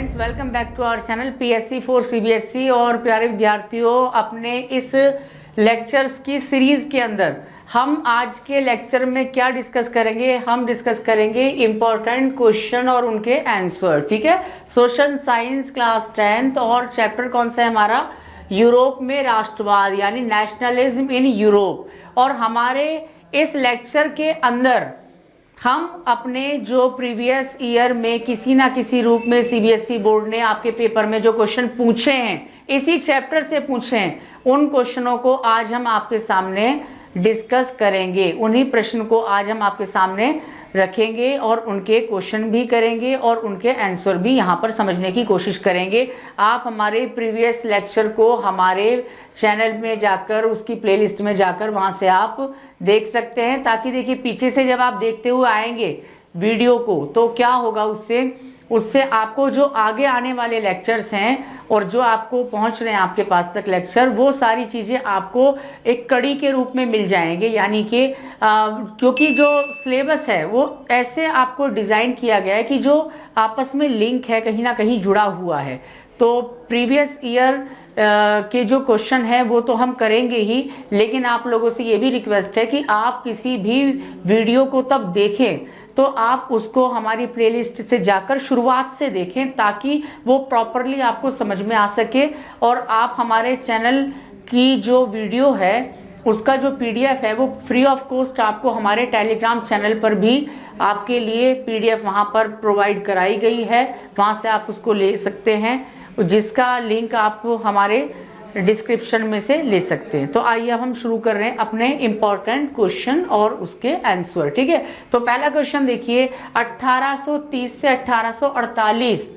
Friends, welcome back to our channel PSC for CBSE. और प्यारे विद्यार्थियों, अपने इस लेक्चर्स की सीरीज के अंदर हम आज के लेक्चर में क्या डिस्कस करेंगे? हम डिस्कस करेंगे इम्पोर्टेंट क्वेश्चन और उनके आंसर। ठीक है, सोशल साइंस क्लास 10th और चैप्टर कौन सा है हमारा? यूरोप में राष्ट्रवाद यानी नेशनलिज्म इन यूरोप। और हमारे इस लेक्चर के अंदर हम अपने जो प्रीवियस ईयर में किसी ना किसी रूप में सीबीएसई बोर्ड ने आपके पेपर में जो क्वेश्चन पूछे हैं, इसी चैप्टर से पूछे हैं, उन क्वेश्चनों को आज हम आपके सामने डिस्कस करेंगे। उन्हीं प्रश्न को आज हम आपके सामने रखेंगे और उनके क्वेश्चन भी करेंगे और उनके आंसर भी यहाँ पर समझने की कोशिश करेंगे। आप हमारे प्रीवियस लेक्चर को हमारे चैनल में जाकर, उसकी प्लेलिस्ट में जाकर वहाँ से आप देख सकते हैं, ताकि देखिए पीछे से जब आप देखते हुए आएंगे वीडियो को तो क्या होगा, उससे आपको जो आगे आने वाले लेक्चर्स हैं और जो आपको पहुंच रहे हैं आपके पास तक लेक्चर, वो सारी चीज़ें आपको एक कड़ी के रूप में मिल जाएंगे। यानी कि क्योंकि जो सिलेबस है वो ऐसे आपको डिज़ाइन किया गया है कि जो आपस में लिंक है, कहीं ना कहीं जुड़ा हुआ है। तो प्रीवियस ईयर के जो क्वेश्चन है वो तो हम करेंगे ही, लेकिन आप लोगों से ये भी रिक्वेस्ट है कि आप किसी भी वीडियो को तब देखें तो आप उसको हमारी प्लेलिस्ट से जाकर शुरुआत से देखें, ताकि वो प्रॉपरली आपको समझ में आ सके। और आप हमारे चैनल की जो वीडियो है उसका जो पीडीएफ है वो फ्री ऑफ कॉस्ट आपको हमारे टेलीग्राम चैनल पर भी आपके लिए पीडीएफ वहाँ पर प्रोवाइड कराई गई है। वहाँ से आप उसको ले सकते हैं, जिसका लिंक आप हमारे डिस्क्रिप्शन में से ले सकते हैं। तो आइए अब हम शुरू कर रहे हैं अपने इंपॉर्टेंट क्वेश्चन और उसके आंसर। ठीक है, तो पहला क्वेश्चन देखिए, 1830 से 1848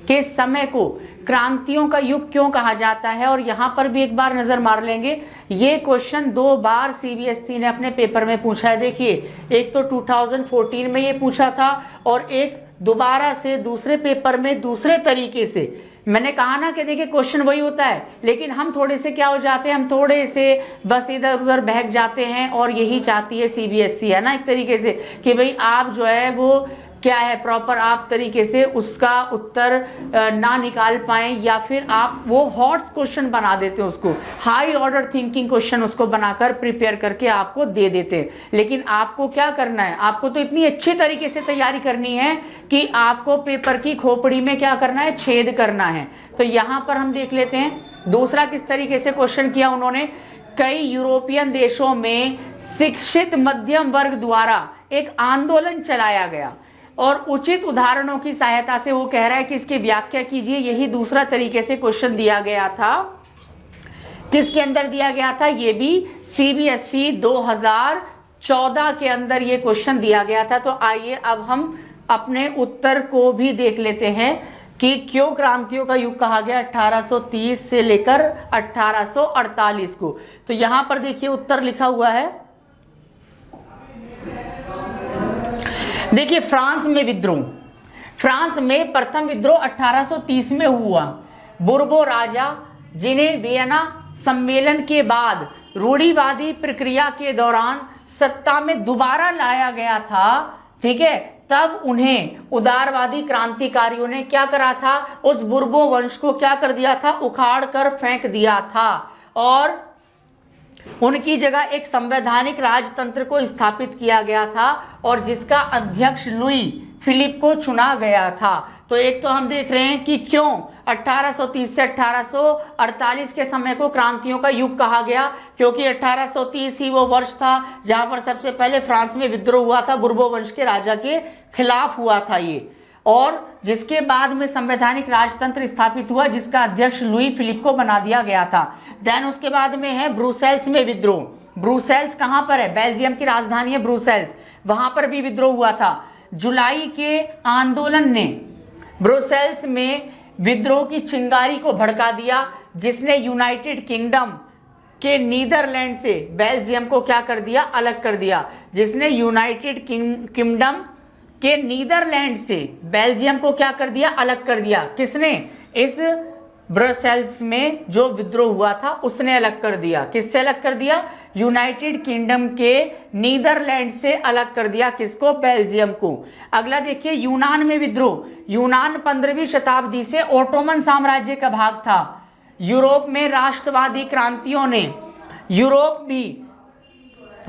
के समय को क्रांतियों का युग क्यों कहा जाता है? और यहाँ पर भी एक बार नजर मार लेंगे। ये क्वेश्चन 2 बार सीबीएसई ने अपने पेपर में पूछा है। देखिए, एक तो 2014 में ये पूछा था और एक दोबारा से दूसरे पेपर में दूसरे तरीके से। मैंने कहा ना कि देखिए क्वेश्चन वही होता है, लेकिन हम थोड़े से क्या हो जाते हैं, हम थोड़े से बस इधर उधर बहक जाते हैं। और यही चाहती है सीबीएसई, है ना, एक तरीके से कि भाई आप जो है वो क्या है प्रॉपर आप तरीके से उसका उत्तर ना निकाल पाएं, या फिर आप वो हॉट क्वेश्चन बना देते हैं, उसको हाई ऑर्डर थिंकिंग क्वेश्चन उसको बनाकर प्रिपेयर करके आपको दे देते हैं। लेकिन आपको क्या करना है, आपको तो इतनी अच्छी तरीके से तैयारी करनी है कि आपको पेपर की खोपड़ी में क्या करना है, छेद करना है। तो यहाँ पर हम देख लेते हैं दूसरा किस तरीके से क्वेश्चन किया उन्होंने। कई यूरोपियन देशों में शिक्षित मध्यम वर्ग द्वारा एक आंदोलन चलाया गया और उचित उदाहरणों की सहायता से वो कह रहा है कि इसकी व्याख्या कीजिए। यही दूसरा तरीके से क्वेश्चन दिया गया था। किसके अंदर दिया गया था? ये भी सीबीएसई 2014 के अंदर ये क्वेश्चन दिया गया था। तो आइए अब हम अपने उत्तर को भी देख लेते हैं कि क्यों क्रांतियों का युग कहा गया 1830 से लेकर 1848 को। तो यहां पर देखिए उत्तर लिखा हुआ है। देखिए, फ्रांस में विद्रोह, फ्रांस में प्रथम विद्रोह 1830 में हुआ। बुर्बो राजा, जिन्हें वियना सम्मेलन के बाद रूढ़िवादी प्रक्रिया के दौरान सत्ता में दोबारा लाया गया था, ठीक है, तब उन्हें उदारवादी क्रांतिकारियों ने क्या करा था, उस बुर्बो वंश को क्या कर दिया था, उखाड़ कर फेंक दिया था और उनकी जगह एक संवैधानिक राजतंत्र को स्थापित किया गया था और जिसका अध्यक्ष लुई फिलिप को चुना गया था। तो एक तो हम देख रहे हैं कि क्यों 1830 से 1848 के समय को क्रांतियों का युग कहा गया, क्योंकि 1830 ही वो वर्ष था जहां पर सबसे पहले फ्रांस में विद्रोह हुआ था, बुर्बो वंश के राजा के खिलाफ हुआ था ये, और जिसके बाद में संवैधानिक राजतंत्र स्थापित हुआ जिसका अध्यक्ष लुई फिलिप को बना दिया गया था। देन उसके बाद में है ब्रुसेल्स में विद्रोह। ब्रुसेल्स कहां पर है? बेल्जियम की राजधानी है ब्रुसेल्स, वहां पर भी विद्रोह हुआ था। जुलाई के आंदोलन ने ब्रुसेल्स में विद्रोह की चिंगारी को भड़का दिया, जिसने यूनाइटेड किंगडम के नीदरलैंड से बेल्जियम को क्या कर दिया, अलग कर दिया। जिसने यूनाइटेड किंगडम के नीदरलैंड से बेल्जियम को क्या कर दिया, अलग कर दिया। किसने? इस ब्रसेल्स में जो विद्रोह हुआ था उसने अलग कर दिया। किससे अलग कर दिया? यूनाइटेड किंगडम के नीदरलैंड से अलग कर दिया। किसको? बेल्जियम को। अगला देखिए, यूनान में विद्रोह। यूनान 15वीं शताब्दी से ओटोमन साम्राज्य का भाग था। यूरोप में राष्ट्रवादी क्रांतियों ने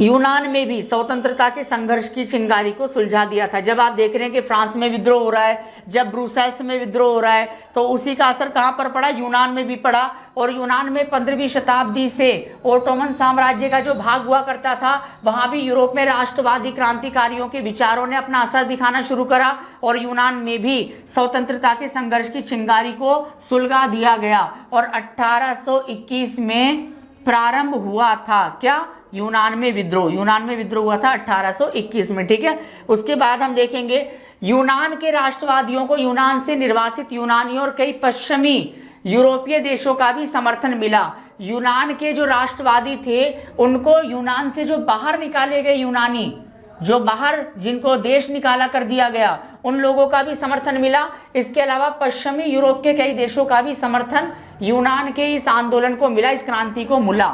यूनान में भी स्वतंत्रता के संघर्ष की चिंगारी को सुलझा दिया था। जब आप देख रहे हैं कि फ्रांस में विद्रोह हो रहा है, जब ब्रुसेल्स में विद्रोह हो रहा है, तो उसी का असर कहां पर पड़ा? यूनान में भी पड़ा। और यूनान में 15वीं शताब्दी से ओटोमन साम्राज्य का जो भाग हुआ करता था, वहां भी यूरोप में राष्ट्रवादी क्रांतिकारियों के विचारों ने अपना असर दिखाना शुरू करा और यूनान में भी स्वतंत्रता के संघर्ष की चिंगारी को सुलगा दिया गया। और 1821 में प्रारंभ हुआ था क्या? यूनान में विद्रोह। यूनान में विद्रोह हुआ था 1821 में। ठीक है, उसके बाद हम देखेंगे यूनान के राष्ट्रवादियों को यूनान से निर्वासित यूनानी और कई पश्चिमी यूरोपीय देशों का भी समर्थन मिला। यूनान के जो राष्ट्रवादी थे उनको यूनान से जो बाहर निकाले गए यूनानी, जो बाहर जिनको देश निकाला कर दिया गया, उन लोगों का भी समर्थन मिला। इसके अलावा पश्चिमी यूरोप के कई देशों का भी समर्थन यूनान के इस आंदोलन को मिला, इस क्रांति को मिला।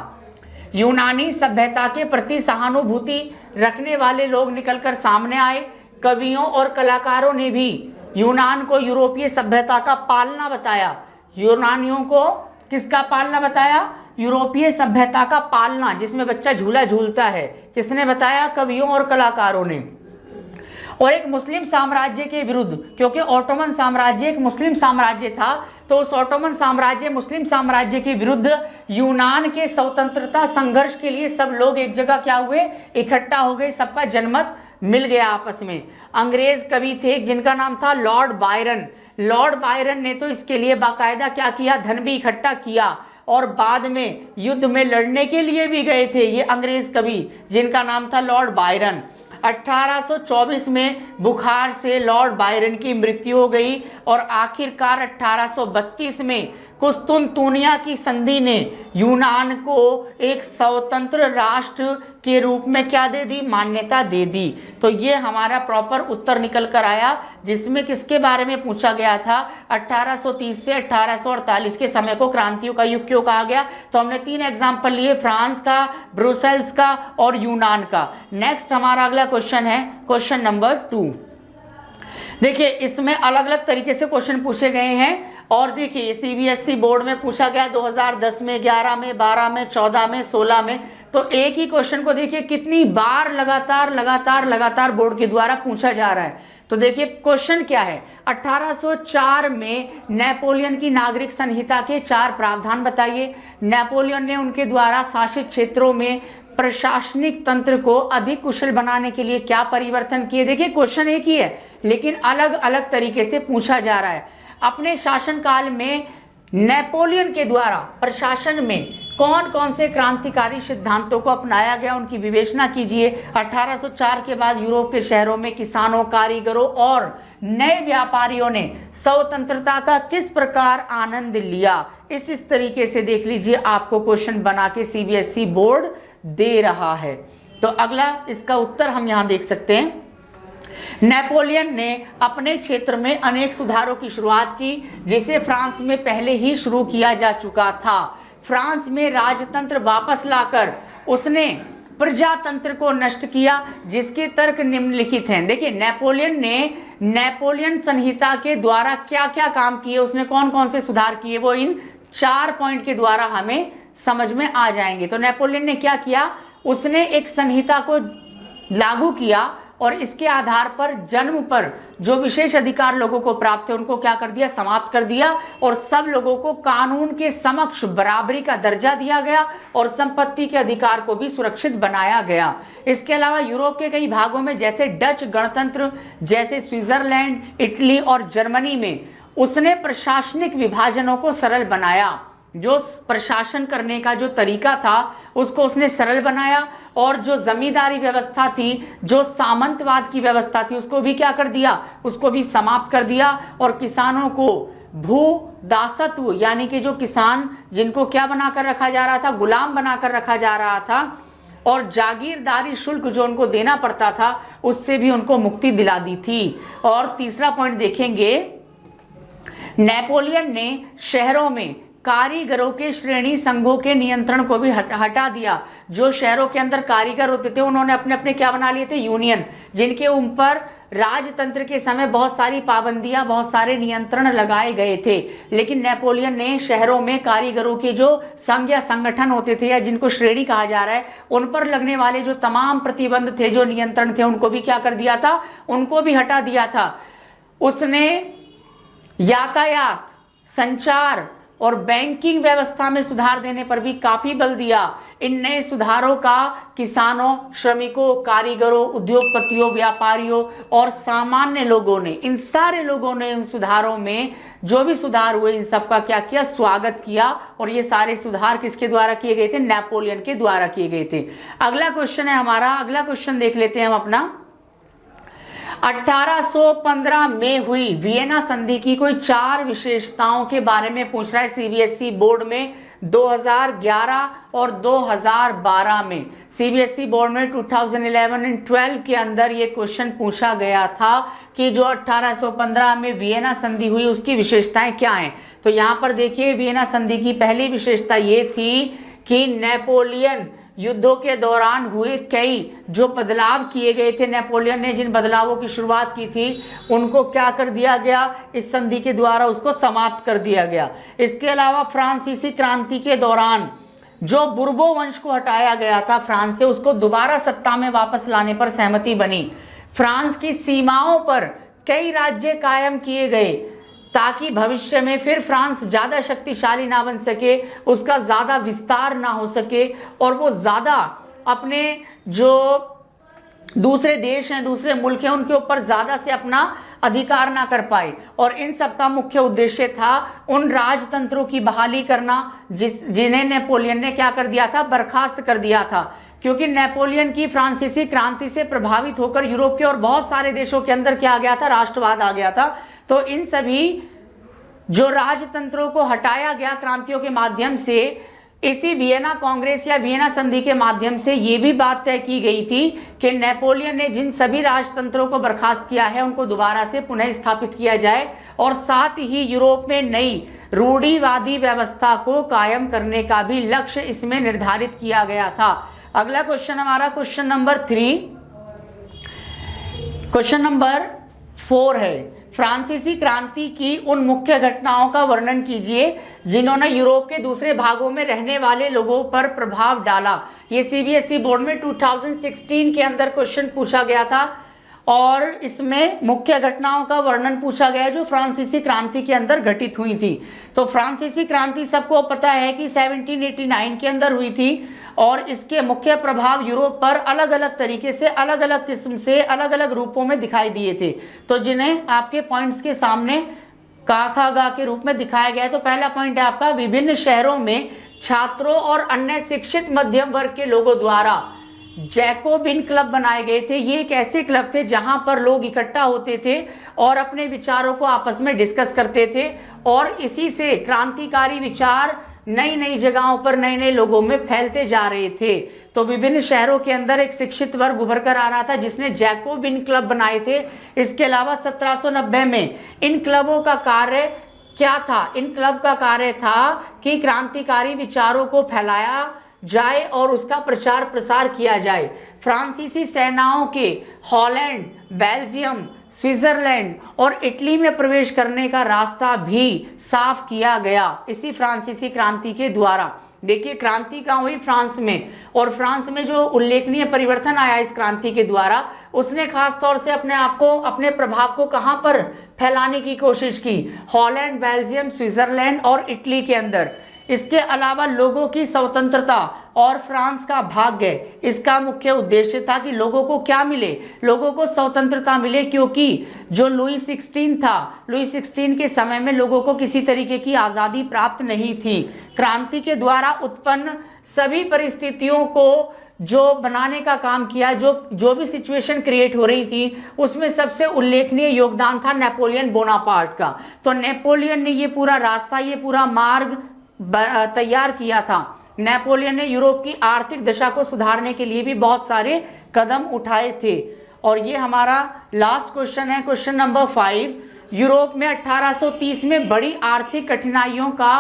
यूनानी सभ्यता के प्रति सहानुभूति रखने वाले लोग निकलकर सामने आए। कवियों और कलाकारों ने भी यूनान को यूरोपीय सभ्यता का पालना बताया। यूनानियों को किसका पालना बताया? यूरोपीय सभ्यता का पालना, जिसमें बच्चा झूला झूलता है। किसने बताया? कवियों और कलाकारों ने। और एक मुस्लिम साम्राज्य के विरुद्ध, क्योंकि ओटोमन साम्राज्य एक मुस्लिम साम्राज्य था, तो उस ओटोमन साम्राज्य, मुस्लिम साम्राज्य के विरुद्ध यूनान के स्वतंत्रता संघर्ष के लिए सब लोग एक जगह क्या हुए? इकट्ठा हो गए। सबका जनमत मिल गया आपस में। अंग्रेज कवि थे जिनका नाम था लॉर्ड बायरन। लॉर्ड बायरन ने तो इसके लिए बाकायदा क्या किया? धन भी इकट्ठा किया और बाद में युद्ध में लड़ने के लिए भी गए थे ये अंग्रेज कवि, जिनका नाम था लॉर्ड बायरन। 1824 में बुखार से लॉर्ड बायरन की मृत्यु हो गई और आखिरकार 1832 में कुस्तुनतुनिया की संधि ने यूनान को एक स्वतंत्र राष्ट्र के रूप में क्या दे दी? मान्यता दे दी। तो ये हमारा प्रॉपर उत्तर निकल कर आया, जिसमें किसके बारे में पूछा गया था? 1830 से 1848 के समय को क्रांतियों का युग क्यों कहा गया? तो हमने 3 एग्जाम्पल लिए, फ्रांस का, ब्रुसेल्स का और यूनान का। नेक्स्ट हमारा अगला क्वेश्चन है क्वेश्चन नंबर 2। देखिए, इसमें अलग अलग तरीके से क्वेश्चन पूछे गए हैं। और देखिए, सीबीएसई बोर्ड में पूछा गया 2010 में, 11 में, 12 में, 14 में, 16 में। तो एक ही क्वेश्चन को देखिए कितनी बार लगातार बोर्ड के द्वारा पूछा जा रहा है। तो देखिए क्वेश्चन क्या है? 1804 में नेपोलियन की नागरिक संहिता के 4 प्रावधान बताइए। नेपोलियन ने उनके द्वारा शासित क्षेत्रों में प्रशासनिक तंत्र को अधिक कुशल बनाने के लिए क्या परिवर्तन किए? देखिए क्वेश्चन एक ही है लेकिन अलग अलग तरीके से पूछा जा रहा है। अपने शासनकाल में नेपोलियन के द्वारा प्रशासन में कौन कौन से क्रांतिकारी सिद्धांतों को अपनाया गया, उनकी विवेचना कीजिए। 1804 के बाद यूरोप के शहरों में किसानों, कारीगरों और नए व्यापारियों ने स्वतंत्रता का किस प्रकार आनंद लिया, इस तरीके से देख लीजिए, आपको क्वेश्चन बना के सीबीएसई बोर्ड दे रहा है। तो अगला इसका उत्तर हम यहां देख सकते हैं। नेपोलियन ने अपने क्षेत्र में अनेक सुधारों की शुरुआत की, जिसे फ्रांस में पहले ही शुरू किया जा चुका था। फ्रांस में राजतंत्र वापस लाकर उसने प्रजातंत्र को नष्ट किया, जिसके तर्क निम्नलिखित हैं। देखिए नेपोलियन ने नेपोलियन संहिता के द्वारा क्या क्या काम किए, उसने कौन कौन से सुधार किए, वो इन 4 पॉइंट के द्वारा हमें समझ में आ जाएंगे। तो नेपोलियन ने क्या किया? उसने एक संहिता को लागू किया और इसके आधार पर जन्म पर जो विशेष अधिकार लोगों को प्राप्त थे उनको क्या कर दिया? समाप्त कर दिया। और सब लोगों को कानून के समक्ष बराबरी का दर्जा दिया गया और संपत्ति के अधिकार को भी सुरक्षित बनाया गया। इसके अलावा यूरोप के कई भागों में जैसे डच गणतंत्र, जैसे स्विट्जरलैंड, इटली और जर्मनी में उसने प्रशासनिक विभाजनों को सरल बनाया। जो प्रशासन करने का जो तरीका था उसको उसने सरल बनाया और जो जमींदारी व्यवस्था थी, जो सामंतवाद की व्यवस्था थी, उसको भी क्या कर दिया? उसको भी समाप्त कर दिया। और किसानों को भू दासत्व यानी कि जो किसान जिनको क्या बनाकर रखा जा रहा था? गुलाम बनाकर रखा जा रहा था, और जागीरदारी शुल्क जो उनको देना पड़ता था उससे भी उनको मुक्ति दिला दी थी। और तीसरा पॉइंट देखेंगे, नेपोलियन ने शहरों में कारीगरों के श्रेणी संघों के नियंत्रण को भी हटा दिया। जो शहरों के अंदर कारीगर होते थे उन्होंने अपने अपने क्या बना लिए थे, यूनियन, जिनके ऊपर राजतंत्र के समय बहुत सारी पाबंदियां, बहुत सारे नियंत्रण लगाए गए थे। लेकिन नेपोलियन ने शहरों में कारीगरों के जो संघ या संगठन होते थे या जिनको श्रेणी कहा जा रहा है, उन पर लगने वाले जो तमाम प्रतिबंध थे, जो नियंत्रण थे, उनको भी क्या कर दिया था, उनको भी हटा दिया था। उसने यातायात, संचार और बैंकिंग व्यवस्था में सुधार देने पर भी काफी बल दिया। इन नए सुधारों का किसानों, श्रमिकों, कारीगरों, उद्योगपतियों, व्यापारियों और सामान्य लोगों ने, इन सारे लोगों ने इन सुधारों में जो भी सुधार हुए, इन सब का क्या किया, स्वागत किया। और ये सारे सुधार किसके द्वारा किए गए थे, नेपोलियन के द्वारा किए गए थे। अगला क्वेश्चन है हमारा, अगला क्वेश्चन देख लेते हैं हम अपना। 1815 में हुई वियना संधि की कोई 4 विशेषताओं के बारे में पूछ रहा है सीबीएसई बोर्ड में 2011 और 2012 में। सीबीएसई बोर्ड में 2011 एंड 12 के अंदर ये क्वेश्चन पूछा गया था कि जो 1815 में वियना संधि हुई उसकी विशेषताएं क्या हैं। तो यहां पर देखिए, वियना संधि की पहली विशेषता ये थी कि नेपोलियन युद्धों के दौरान हुए कई जो बदलाव किए गए थे, नेपोलियन ने जिन बदलावों की शुरुआत की थी उनको क्या कर दिया गया, इस संधि के द्वारा उसको समाप्त कर दिया गया। इसके अलावा फ्रांसीसी क्रांति के दौरान जो बुर्बो वंश को हटाया गया था फ्रांस से, उसको दोबारा सत्ता में वापस लाने पर सहमति बनी। फ्रांस की सीमाओं पर कई राज्य कायम किए गए ताकि भविष्य में फिर फ्रांस ज्यादा शक्तिशाली ना बन सके, उसका ज्यादा विस्तार ना हो सके और वो ज्यादा अपने जो दूसरे देश हैं, दूसरे मुल्क हैं, उनके ऊपर ज्यादा से अपना अधिकार ना कर पाए। और इन सब का मुख्य उद्देश्य था उन राजतंत्रों की बहाली करना जिन्हें नेपोलियन ने क्या कर दिया था, बर्खास्त कर दिया था। क्योंकि नेपोलियन की फ्रांसीसी क्रांति से प्रभावित होकर यूरोप के और बहुत सारे देशों के अंदर क्या आ गया था, राष्ट्रवाद आ गया था। तो इन सभी जो राजतंत्रों को हटाया गया क्रांतियों के माध्यम से, इसी वियना कांग्रेस या वियना संधि के माध्यम से ये भी बात तय की गई थी कि नेपोलियन ने जिन सभी राजतंत्रों को बर्खास्त किया है उनको दोबारा से पुनः स्थापित किया जाए और साथ ही यूरोप में नई रूढ़िवादी व्यवस्था को कायम करने का भी लक्ष्य इसमें निर्धारित किया गया था। अगला क्वेश्चन हमारा क्वेश्चन नंबर 3, क्वेश्चन नंबर 4 है, फ्रांसीसी क्रांति की उन मुख्य घटनाओं का वर्णन कीजिए जिन्होंने यूरोप के दूसरे भागों में रहने वाले लोगों पर प्रभाव डाला। ये सीबीएसई बोर्ड में 2016 के अंदर क्वेश्चन पूछा गया था और इसमें मुख्य घटनाओं का वर्णन पूछा गया जो फ्रांसीसी क्रांति के अंदर घटित हुई थी। तो फ्रांसीसी क्रांति सबको पता है कि 1789 के अंदर हुई थी और इसके मुख्य प्रभाव यूरोप पर अलग अलग तरीके से, अलग अलग किस्म से, अलग अलग रूपों में दिखाई दिए थे। तो जिन्हें आपके पॉइंट्स के सामने का खा गा के रूप में दिखाया गया है। तो पहला पॉइंट है आपका, विभिन्न शहरों में छात्रों और अन्य शिक्षित मध्यम वर्ग के लोगों द्वारा जैकोबिन क्लब बनाए गए थे। ये एक ऐसे क्लब थे जहां पर लोग इकट्ठा होते थे और अपने विचारों को आपस में डिस्कस करते थे और इसी से क्रांतिकारी विचार नई नई जगहों पर नए नए लोगों में फैलते जा रहे थे। तो विभिन्न शहरों के अंदर एक शिक्षित वर्ग उभर कर आ रहा था जिसने जैकोबिन क्लब बनाए थे। इसके अलावा 1790 में इन क्लबों का कार्य क्या था? इन क्लब का कार्य था कि क्रांतिकारी विचारों को फैलाया जाए और उसका प्रचार प्रसार किया जाए। फ्रांसीसी सेनाओं के हॉलैंड, बेल्जियम, स्विट्जरलैंड और इटली में प्रवेश करने का रास्ता भी साफ किया गया इसी फ्रांसीसी क्रांति के द्वारा। देखिए क्रांति कहाँ हुई? फ्रांस में। और फ्रांस में जो उल्लेखनीय परिवर्तन आया इस क्रांति के द्वारा, उसने खास तौर से अपने आप को, अपने प्रभाव को कहाँ पर फैलाने की कोशिश की? हॉलैंड, बेल्जियम, स्विट्जरलैंड और इटली के अंदर। इसके अलावा लोगों की स्वतंत्रता और फ्रांस का भाग्य, इसका मुख्य उद्देश्य था कि लोगों को क्या मिले? लोगों को स्वतंत्रता मिले, क्योंकि जो लुई 16 था, लुई 16 के समय में लोगों को किसी तरीके की आज़ादी प्राप्त नहीं थी। क्रांति के द्वारा उत्पन्न सभी परिस्थितियों को जो बनाने का काम किया, जो भी सिचुएशन क्रिएट हो रही थी, उसमें सबसे उल्लेखनीय योगदान था नेपोलियन बोनापार्ट का। तो नेपोलियन ने ये पूरा रास्ता, ये पूरा मार्ग तैयार किया था। नेपोलियन ने यूरोप की आर्थिक दशा को सुधारने के लिए भी बहुत सारे कदम उठाए थे। और ये हमारा लास्ट क्वेश्चन है, क्वेश्चन नंबर 5। यूरोप में 1830 में बड़ी आर्थिक कठिनाइयों का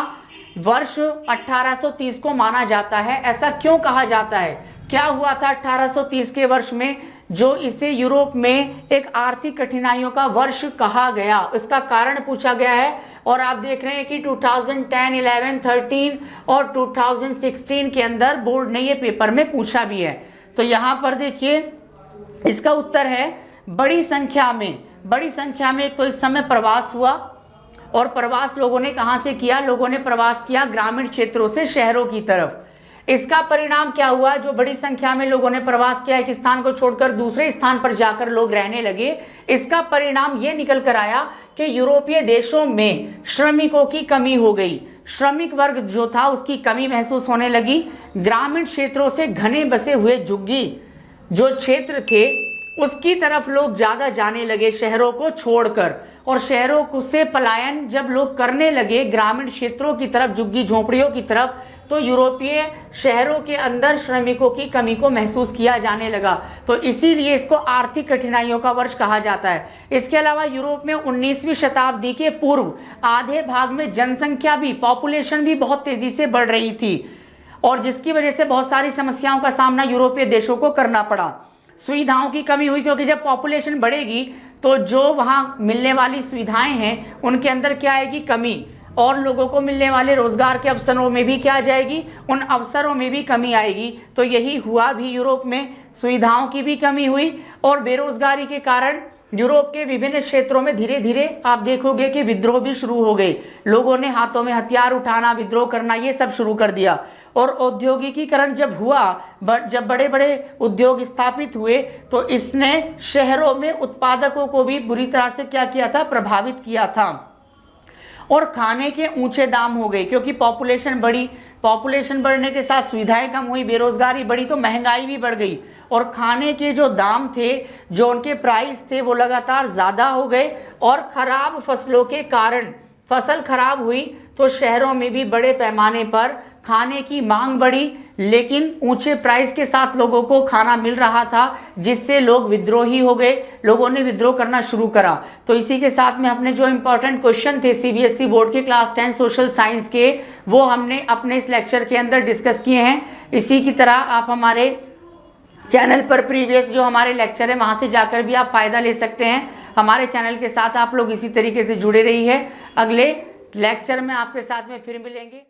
वर्ष 1830 को माना जाता है। ऐसा क्यों कहा जाता है? क्या हुआ था 1830 के वर्ष में जो इसे यूरोप में एक आर्थिक कठिनाइयों का वर्ष कहा गया? इसका कारण पूछा गया है और आप देख रहे हैं कि 2010, 11, 13 और 2016 के अंदर बोर्ड ने ये पेपर में पूछा भी है। तो यहाँ पर देखिए इसका उत्तर है बड़ी संख्या में एक तो इस समय प्रवास हुआ, और प्रवास लोगों ने कहां से किया? लोगों ने प्रवास किया ग्रामीण क्षेत्रों से शहरों की तरफ। इसका परिणाम क्या हुआ? जो बड़ी संख्या में लोगों ने प्रवास किया, एक स्थान को छोड़कर दूसरे स्थान पर जाकर लोग रहने लगे, इसका परिणाम यह निकल कर आया कि यूरोपीय देशों में श्रमिकों की कमी हो गई। श्रमिक वर्ग जो था उसकी कमी महसूस होने लगी। ग्रामीण क्षेत्रों से घने बसे हुए झुग्गी जो क्षेत्र थे उसकी तरफ लोग ज्यादा जाने लगे शहरों को छोड़कर, और शहरों से पलायन जब लोग करने लगे ग्रामीण क्षेत्रों की तरफ, झुग्गी झोंपड़ियों की तरफ, तो यूरोपीय शहरों के अंदर श्रमिकों की कमी को महसूस किया जाने लगा। तो इसीलिए इसको आर्थिक कठिनाइयों का वर्ष कहा जाता है। इसके अलावा यूरोप में 19वीं शताब्दी के पूर्व आधे भाग में जनसंख्या भी, पॉपुलेशन भी बहुत तेजी से बढ़ रही थी, और जिसकी वजह से बहुत सारी समस्याओं का सामना यूरोपीय देशों को करना पड़ा। सुविधाओं की कमी हुई, क्योंकि जब पॉपुलेशन बढ़ेगी तो जो वहाँ मिलने वाली सुविधाएं हैं उनके अंदर क्या आएगी? कमी, और लोगों को मिलने वाले रोजगार के अवसरों में भी क्या आ जाएगी? उन अवसरों में भी कमी आएगी। तो यही हुआ भी यूरोप में, सुविधाओं की भी कमी हुई, और बेरोजगारी के कारण यूरोप के विभिन्न क्षेत्रों में धीरे धीरे आप देखोगे कि विद्रोह भी शुरू हो गए। लोगों ने हाथों में हथियार उठाना, विद्रोह करना, ये सब शुरू कर दिया। और औद्योगिकीकरण जब हुआ, जब बड़े बड़े उद्योग स्थापित हुए, तो इसने शहरों में उत्पादकों को भी बुरी तरह से क्या किया था? प्रभावित किया था। और खाने के ऊंचे दाम हो गए, क्योंकि पॉपुलेशन बढ़ी, पॉपुलेशन बढ़ने के साथ सुविधाएं कम हुई, बेरोजगारी बढ़ी, तो महंगाई भी बढ़ गई, और खाने के जो दाम थे, जो उनके प्राइस थे, वो लगातार ज़्यादा हो गए। और खराब फसलों के कारण फसल खराब हुई तो शहरों में भी बड़े पैमाने पर खाने की मांग बढ़ी, लेकिन ऊंचे प्राइस के साथ लोगों को खाना मिल रहा था, जिससे लोग विद्रोही हो गए, लोगों ने विद्रोह करना शुरू करा। तो इसी के साथ में अपने जो इंपॉर्टेंट क्वेश्चन थे सीबीएसई बोर्ड के क्लास 10 सोशल साइंस के, वो हमने अपने इस लेक्चर के अंदर डिस्कस किए हैं। इसी की तरह आप हमारे चैनल पर प्रीवियस जो हमारे लेक्चर है वहाँ से जाकर भी आप फ़ायदा ले सकते हैं। हमारे चैनल के साथ आप लोग इसी तरीके से जुड़े रहिए। अगले लेक्चर में आपके साथ में फिर मिलेंगे।